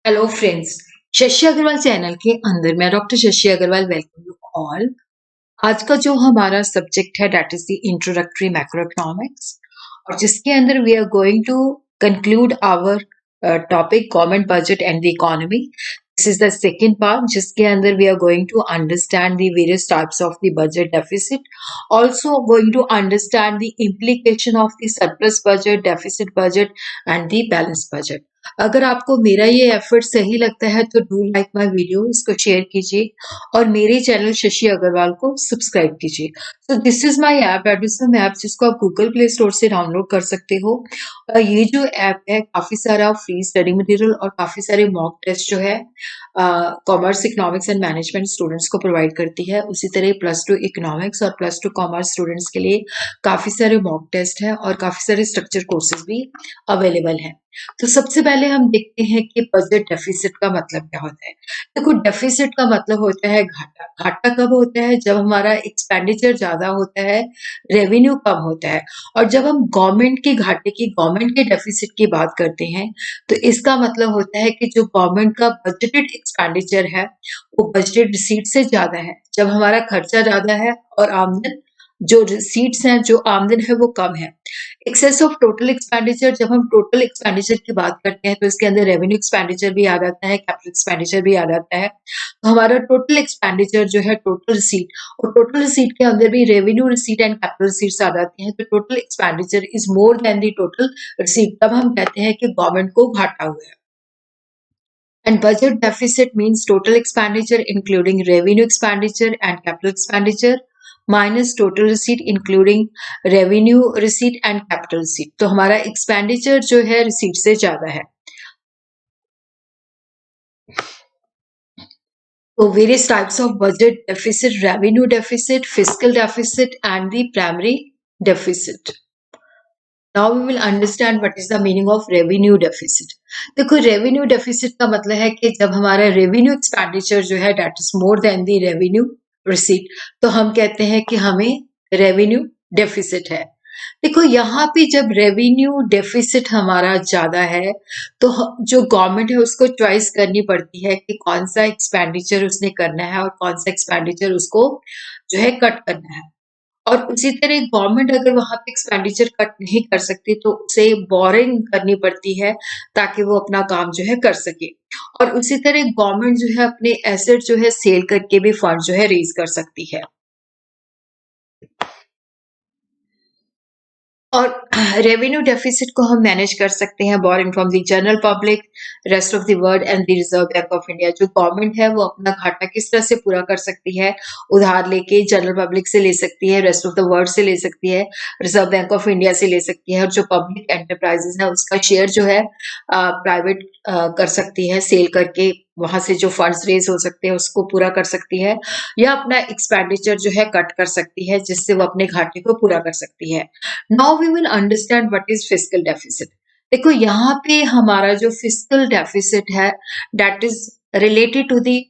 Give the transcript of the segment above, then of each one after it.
Hello friends. Shashi Agarwal channel के अंदर मैं doctor Shashi Agarwal welcome you all. आज का जो हमारा सब्जेक्ट है that is the introductory macro economics, और जिसके अंदर we are going to conclude our topic government budget and the economy. This is the second part जिसके अंदर we are going to understand the various types of the budget deficit, also going to understand the implication of the surplus budget, deficit budget and the balance budget. अगर आपको मेरा ये effort सही लगता है तो डू लाइक माय वीडियो, इसको share कीजिए और मेरे चैनल शशि अग्रवाल को सब्सक्राइब कीजिए। So this is my app, Edusum app, जिसको आप गूगल प्ले स्टोर से डाउनलोड कर सकते हो। ये जो ऐप है काफी सारा फ्री स्टडी मटेरियल और काफी सारे मॉक टेस्ट जो है commerce, economics and management students को प्रोवाइड करती है। उसी तरह +2 इकोनॉमिक्स और +2 कॉमर्स स्टूडेंट्स के लिए काफी सारे मॉक टेस्ट हैं और काफी सारे स्ट्रक्चर कोर्सेज भी अवेलेबल हैं। तो सबसे पहले हम देखते हैं कि बजट डेफिसिट का मतलब क्या होता है। देखो, डेफिसिट का मतलब होता है घाटा। घाटा कब होता है? जब हमारा एक्सपेंडिचर ज्यादा होता है, रेवेन्यू कम होता है। और जब हम गवर्नमेंट के घाटे की, गवर्नमेंट के डेफिसिट की बात करते हैं, तो इसका मतलब होता है कि जो गवर्नमेंट का बजटेड एक्सपेंडिचर है वो बजटेड रिसीट से ज्यादा है। जब हमारा खर्चा ज्यादा है और आमदन, जो रिसीट्स हैं, जो आमदन है वो कम है। एक्सेस ऑफ टोटल एक्सपेंडिचर, जब हम टोटल एक्सपेंडिचर की बात करते हैं तो इसके अंदर रेवेन्यू एक्सपेंडिचर भी आ जाता है, कैपिटल एक्सपेंडिचर भी आ जाता है। तो हमारा टोटल एक्सपेंडिचर जो है टोटल रिसीट, और टोटल रिसीट के अंदर भी revenue receipt and capital receipts आ जाती हैं। तो total expenditure is more than the total receipt, तब हम कहते हैं कि गवर्नमेंट को घाटा हुआ है। And budget deficit means total expenditure including revenue expenditure and capital expenditure minus total receipt including revenue receipt and capital receipt। तो हमारा expenditure जो है receipt से ज्यादा है। So various types of budget deficit: revenue deficit, fiscal deficit and the primary deficit। Now we will understand what is the meaning of revenue deficit। देखो, revenue deficit का मतलब है कि जब हमारा revenue expenditure जो है that is more than the revenue receipt, तो हम कहते हैं कि हमें revenue deficit है। देखो, यहाँ पे जब रेवेन्यू डेफिसिट हमारा ज्यादा है तो जो गवर्नमेंट है उसको चॉइस करनी पड़ती है कि कौन सा एक्सपेंडिचर उसने करना है और कौन सा एक्सपेंडिचर उसको जो है कट करना है। और उसी तरह गवर्नमेंट अगर वहां पे एक्सपेंडिचर कट नहीं कर सकती तो उसे बोरिंग करनी पड़ती है ताकि वो अपना काम जो है कर सके। और उसी तरह गवर्नमेंट जो है अपने एसेट जो है सेल करके भी फंड जो है रेज कर सकती है। और रेवेन्यू डेफिसिट को हम मैनेज कर सकते हैं boring from the general public, rest of the world and the reserve bank of India. जो गवर्नमेंट है वो अपना घाटा किस तरह से पूरा कर सकती है? उधार लेके जनरल पब्लिक से ले सकती है, रेस्ट ऑफ द वर्ल्ड से ले सकती है, रिजर्व बैंक ऑफ इंडिया से ले सकती है। और जो पब्लिक एंटरप्राइजेस है उसका शेयर जो है प्राइवेट कर सकती है, सेल करके वहां से जो फंड्स रेज हो सकते हैं उसको पूरा कर सकती है, या अपना एक्सपेंडिचर जो है कट कर सकती है जिससे वो अपने घाटे को पूरा कर सकती है। Now we will understand what is fiscal deficit. देखो, यहाँ पे हमारा जो फिस्कल डेफिसिट है that is related to the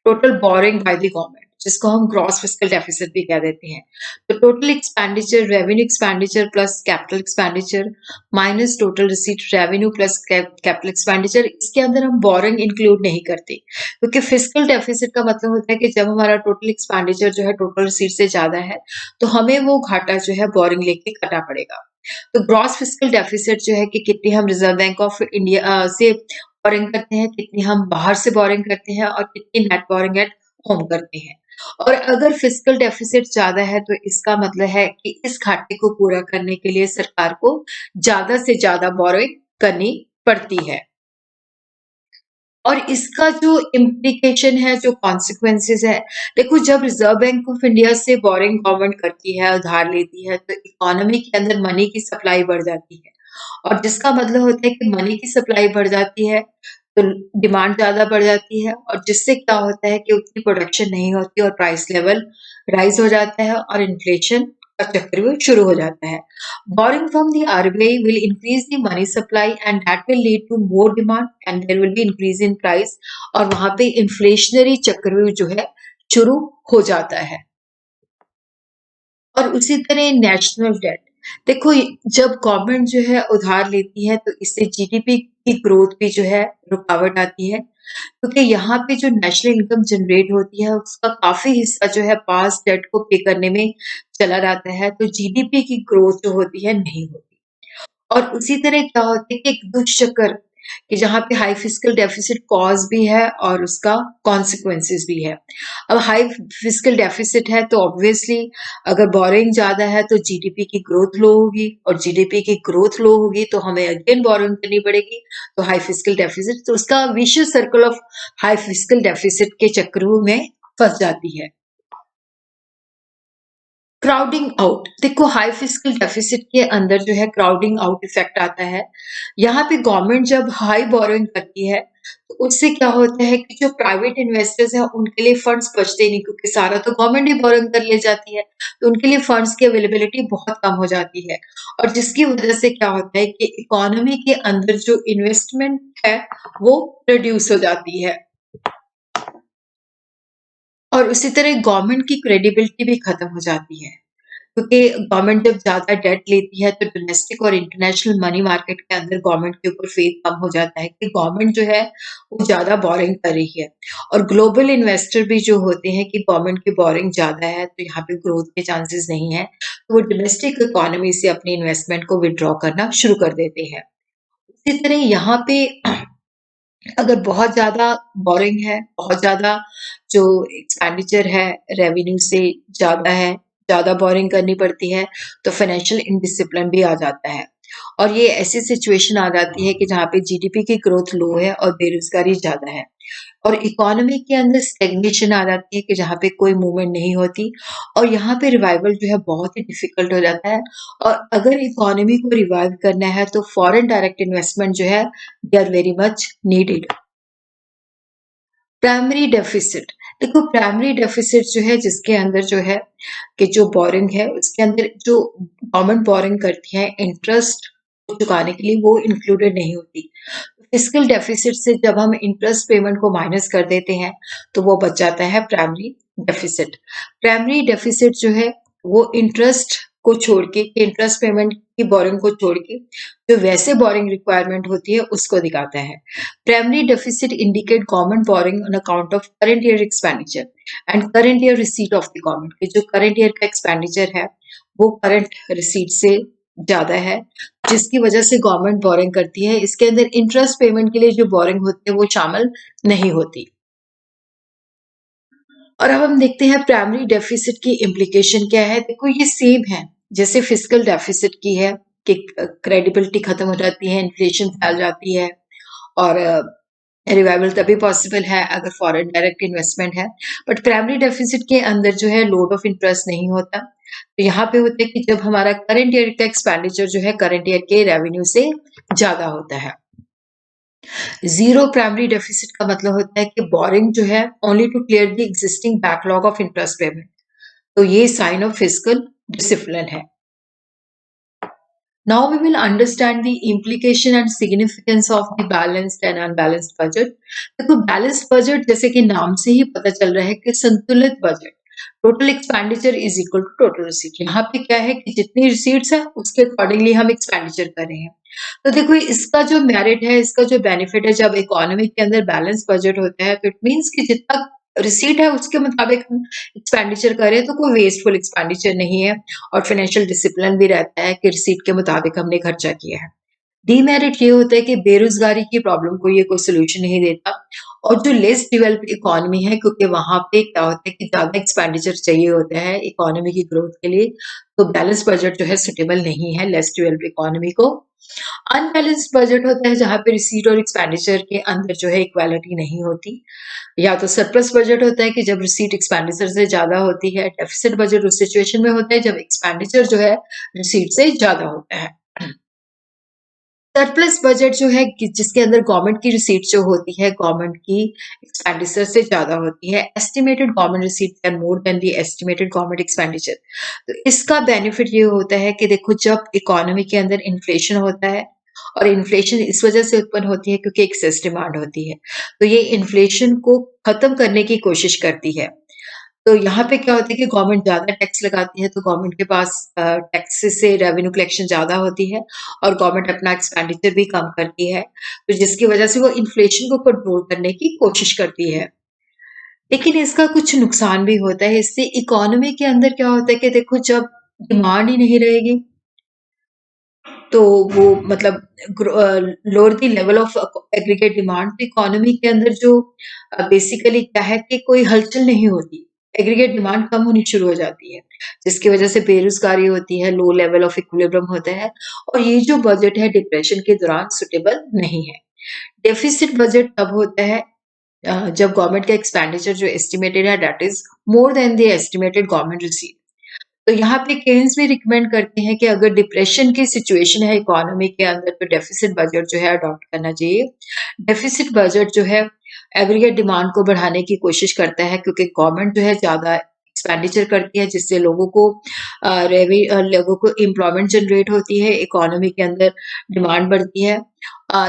total borrowing by the government, जिसको हम ग्रॉस फिस्कल डेफिसिट भी कह देते हैं। तो total expenditure, revenue expenditure plus capital expenditure minus total receipt, revenue plus capital expenditure, इसके अंदर हम बोरिंग इंक्लूड नहीं करते क्योंकि फिस्कल डेफिसिट का मतलब होता है कि जब हमारा टोटल एक्सपेंडिचर जो है टोटल रिसीट से ज्यादा है तो हमें वो घाटा जो है बोरिंग लेके करना पड़ेगा। तो ग्रॉस फिस्कल डेफिसिट जो है कि कितनी हम रिजर्व बैंक ऑफ इंडिया से बोरिंग करते हैं, कितनी हम बाहर से बोरिंग करते हैं और कितनी नेट बोरिंग एट होम करते हैं। और अगर फिस्कल डेफिसिट ज्यादा है तो इसका मतलब है कि इस घाटे को पूरा करने के लिए सरकार को ज्यादा से ज्यादा बोरिंग करनी पड़ती है। और इसका जो इम्प्लीकेशन है, जो कॉन्सिक्वेंसेस है, देखो, जब रिजर्व बैंक ऑफ इंडिया से बोरिंग गवर्नमेंट करती है, उधार लेती है, तो इकोनॉमी के अंदर मनी की सप्लाई बढ़ जाती है। और जिसका मतलब होता है कि मनी की सप्लाई बढ़ जाती है तो डिमांड ज्यादा बढ़ जाती है, और जिससे क्या होता है कि उतनी प्रोडक्शन नहीं होती और प्राइस लेवल राइज हो जाता है और इन्फ्लेशन का चक्रव्यूह शुरू हो जाता है। Borrowing from the RBI will increase the money supply and that will lead to more demand and there will be increase in price, और वहां पे inflationary चक्रव्यूह जो है शुरू हो जाता है। और उसी तरह नेशनल डेट, देखो जब गवर्नमेंट जो है उधार लेती है तो इससे जीडीपी की ग्रोथ भी जो है रुकावट आती है, क्योंकि यहाँ पे जो नेशनल इनकम जनरेट होती है उसका काफ़ी हिस्सा जो है पास्ट डेट को पे करने में चला जाता है, तो जीडीपी की ग्रोथ जो होती है नहीं होती। और उसी तरह क्या होता है कि एक दुष्चक्र कि जहाँ पे हाई फिस्कल डेफिसिट कॉज भी है और उसका कॉन्सिक्वेंसेस भी है। अब हाई फिस्कल डेफिसिट है तो ऑब्वियसली अगर बोरिंग ज़्यादा है तो जीडीपी की ग्रोथ लो होगी, और जीडीपी की ग्रोथ लो होगी तो हमें अगेन बोरिंग करनी पड़ेगी, तो हाई फिस्कल डेफिसिट, तो उसका vicious circle of high fiscal deficit के चक्रों में फंस जाती है। क्राउडिंग आउट, देखो हाई फिस्कल डेफिसिट के अंदर जो है क्राउडिंग आउट इफेक्ट आता है। यहाँ पे गवर्नमेंट जब हाई बोरोइंग करती है तो उससे क्या होता है कि जो प्राइवेट इन्वेस्टर्स हैं उनके लिए फंड्स बचते नहीं, क्योंकि सारा तो गवर्नमेंट ही बोरोइंग कर ले जाती है, तो उनके लिए फंड्स की अवेलेबिलिटी बहुत कम हो जाती है, और जिसकी वजह से क्या होता है कि इकोनॉमी के अंदर जो इन्वेस्टमेंट है वो रिड्यूस हो जाती है, और उसी तरह गवर्नमेंट की क्रेडिबिलिटी भी खत्म हो जाती है, क्योंकि गवर्नमेंट जब ज़्यादा डेट लेती है तो डोमेस्टिक और इंटरनेशनल मनी मार्केट के अंदर गवर्नमेंट के ऊपर फेथ कम हो जाता है कि गवर्नमेंट जो है वो ज़्यादा बोरिंग कर रही है, और ग्लोबल इन्वेस्टर भी जो होते हैं कि गवर्नमेंट की बोरिंग ज़्यादा है तो यहाँ पे ग्रोथ के चांसेस नहीं है, तो वो डोमेस्टिक इकोनॉमी से अपनी इन्वेस्टमेंट को विड्रॉ करना शुरू कर देते हैं। इसी तरह यहाँ पे अगर बहुत ज़्यादा बोरिंग है, बहुत ज़्यादा जो एक्सपेंडिचर है रेवेन्यू से ज़्यादा है, ज़्यादा बोरिंग करनी पड़ती है, तो फाइनेंशियल इनडिसिप्लिन भी आ जाता है। और ये ऐसी सिचुएशन आ जाती है कि जहाँ पे जीडीपी की ग्रोथ लो है और बेरोज़गारी ज़्यादा है। और इकोनॉमी के अंदर स्टैग्नेशन आ जाती है कि जहाँ पे कोई मूवमेंट नहीं होती, और यहाँ पे रिवाइवल जो है बहुत ही डिफिकल्ट हो जाता है, और अगर इकोनॉमी को रिवाइव करना है तो फॉरेन डायरेक्ट इन्वेस्टमेंट जो है they are very much needed. Primary deficit, देखो प्राइमरी डेफिसिट जो है जिसके अंदर जो है कि जो बोरिंग है उसके अंदर जो गवर्नमेंट बोरिंग करती है इंटरेस्ट को चुकाने के लिए वो इंक्लूडेड नहीं होती। फिस्कल डेफिसिट से जब हम इंटरेस्ट पेमेंट को माइनस कर देते हैं तो वो बच जाता है प्राइमरी डेफिसिट। प्राइमरी डेफिसिट जो है वो इंटरेस्ट को छोड़ के, इंटरेस्ट पेमेंट की बोरिंग को छोड़ के जो वैसे बोरिंग रिक्वायरमेंट होती है उसको दिखाता है। Primary deficit indicate government borrowing on account of current year expenditure and current year receipt of the government, कि जो current year का expenditure है वो current receipt से ज़्यादा है, जिसकी वजह से गवर्नमेंट बोरिंग करती है। इसके अंदर इंटरेस्ट पेमेंट के लिए जो बोरिंग होती है वो शामिल नहीं होती। और अब हम देखते हैं प्राइमरी डेफिसिट की इम्प्लीकेशन क्या है। देखो ये सेम है जैसे फिस्कल डेफिसिट की है कि क्रेडिबिलिटी खत्म हो जाती है, इन्फ्लेशन फैल जाती है, और रिवाइवल तभी पॉसिबल है अगर फॉरेन डायरेक्ट इन्वेस्टमेंट है। बट प्राइमरी डेफिसिट के अंदर जो है लोड ऑफ इंटरेस्ट नहीं होता, तो यहाँ पे होता है कि जब हमारा करंट ईयर का एक्सपेंडिचर जो है करंट ईयर के रेवेन्यू से ज्यादा होता है। जीरो प्राइमरी डेफिसिट का मतलब होता है कि बोरिंग जो है only to clear the existing backlog of interest payment, तो ये साइन ऑफ फिस्कल डिसिप्लिन है। Now we will understand the implication and significance of the balanced and unbalanced budget. देखो बैलेंस्ड बजट जैसे कि नाम से ही पता चल रहा है कि संतुलित budget, total expenditure is equal to total receipt. यहाँ पे क्या है कि जितनी रिसीट्स है उसके अकॉर्डिंगली हम एक्सपेंडिचर कर रहे हैं। तो देखो इसका जो मेरिट है, इसका जो बेनिफिट है, जब इकोनॉमी के अंदर बैलेंस बजट होता है तो इट मीन्स कि जितना रिसीट है उसके मुताबिक हम एक्सपेंडिचर करें तो कोई वेस्टफुल एक्सपेंडिचर नहीं है, और फाइनेंशियल डिसिप्लिन भी रहता है कि रिसीट के मुताबिक हमने खर्चा किया है। डीमेरिट ये होता है कि बेरोजगारी की प्रॉब्लम को ये कोई सोल्यूशन नहीं देता, और जो लेस डेवलप्ड इकोनॉमी है क्योंकि वहां पे क्या होता है कि ज्यादा एक्सपेंडिचर चाहिए होता है इकोनॉमी की ग्रोथ के लिए, तो बैलेंस बजट जो है सुटेबल नहीं है लेस डेवलप्ड इकोनॉमी को। अनबैलेंस्ड बजट होता है जहां पे रिसीट और एक्सपेंडिचर के अंदर जो है इक्वालिटी नहीं होती। या तो सरप्लस बजट होता है कि जब रिसीट एक्सपेंडिचर से ज्यादा होती है। डेफिसिट बजट उस सिचुएशन में होता है जब एक्सपेंडिचर जो है रिसीट से ज्यादा होता है। सरप्लस बजट जो है कि जिसके अंदर गवर्नमेंट की रिसीट जो होती है गवर्नमेंट की एक्सपेंडिचर से ज्यादा होती है। Estimated government receipt are more than the estimated government expenditure. तो इसका बेनिफिट ये होता है कि देखो जब इकोनॉमी के अंदर इन्फ्लेशन होता है, और इन्फ्लेशन इस वजह से उत्पन्न होती है क्योंकि एक्सेस डिमांड होती है, तो ये इन्फ्लेशन को खत्म करने की कोशिश करती है। तो यहाँ पे क्या होता है कि गवर्नमेंट ज़्यादा टैक्स लगाती है, तो गवर्नमेंट के पास टैक्स से रेवेन्यू कलेक्शन ज़्यादा होती है और गवर्नमेंट अपना एक्सपेंडिचर भी कम करती है, तो जिसकी वजह से वो इन्फ्लेशन को कंट्रोल करने की कोशिश करती है। लेकिन इसका कुछ नुकसान भी होता है, इससे इकोनॉमी के अंदर क्या होता है कि देखो जब डिमांड ही नहीं रहेगी, तो वो मतलब lower the level of aggregate demand, तो इकोनॉमी के अंदर जो बेसिकली क्या है कि कोई हलचल नहीं होती, एग्रीगेट डिमांड कम होनी शुरू हो जाती है, जिसकी वजह से बेरोजगारी होती है, लो लेवल ऑफ इक्विलिब्रियम होता है और ये जो बजट है डिप्रेशन के दौरान सुटेबल नहीं है। डेफिसिट बजट तब होता है जब गवर्नमेंट का एक्सपेंडिचर जो एस्टिमेटेड है that is more than the estimated government receive. तो यहाँ पे केन्स भी रिकमेंड करते हैं कि अगर डिप्रेशन की सिचुएशन है इकोनॉमी के अंदर तो डेफिसिट बजट जो है अडॉप्ट करना चाहिए। डेफिसिट बजट जो है एग्रीगेट डिमांड को बढ़ाने की कोशिश करता है क्योंकि गवर्नमेंट जो है ज़्यादा एक्सपेंडिचर करती है जिससे लोगों को एम्प्लॉयमेंट जनरेट होती है, इकोनॉमी के अंदर डिमांड बढ़ती है।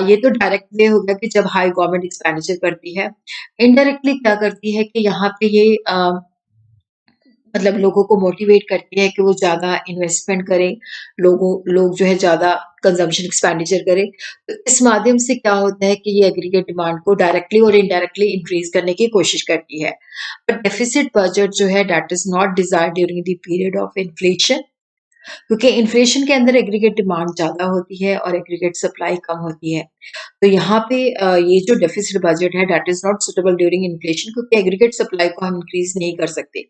ये तो डायरेक्ट वे हो गया कि जब हाई गवर्नमेंट एक्सपेंडिचर करती है। इनडायरेक्टली क्या करती है कि यहाँ पे ये मतलब लोगों को मोटिवेट करती है कि वो ज़्यादा इन्वेस्टमेंट करें, लोग जो है ज़्यादा कंज़म्पशन एक्सपेंडिचर करें। तो इस माध्यम से क्या होता है कि ये एग्रीगेट डिमांड को डायरेक्टली और इनडायरेक्टली इंक्रीज़ करने की कोशिश करती है। बट डेफिसिट बजट जो है that is not desired during the period of inflation, क्योंकि इन्फ्लेशन के अंदर एग्रीगेट डिमांड ज़्यादा होती है और एग्रीगेट सप्लाई कम होती है। तो यहाँ पे ये जो डेफिसिट बजट है that is not suitable during inflation, क्योंकि एग्रीगेट सप्लाई को हम इंक्रीज़ नहीं कर सकते।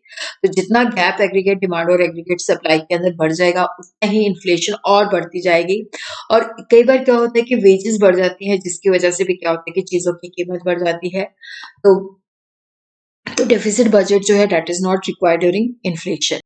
तो जितना गैप एग्रीगेट डिमांड और एग्रीगेट सप्लाई के अंदर बढ़ जाएगा, उतना ही इन्फ्लेशन और बढ़ती जाएगी। और कई बार क्या होता है कि वेजेस बढ़ जाती हैं, जिसकी वजह से भी क्या होता है कि चीज़ों की कीमत बढ़ जाती है। तो डेफिसिट बजट जो है that is not required during inflation.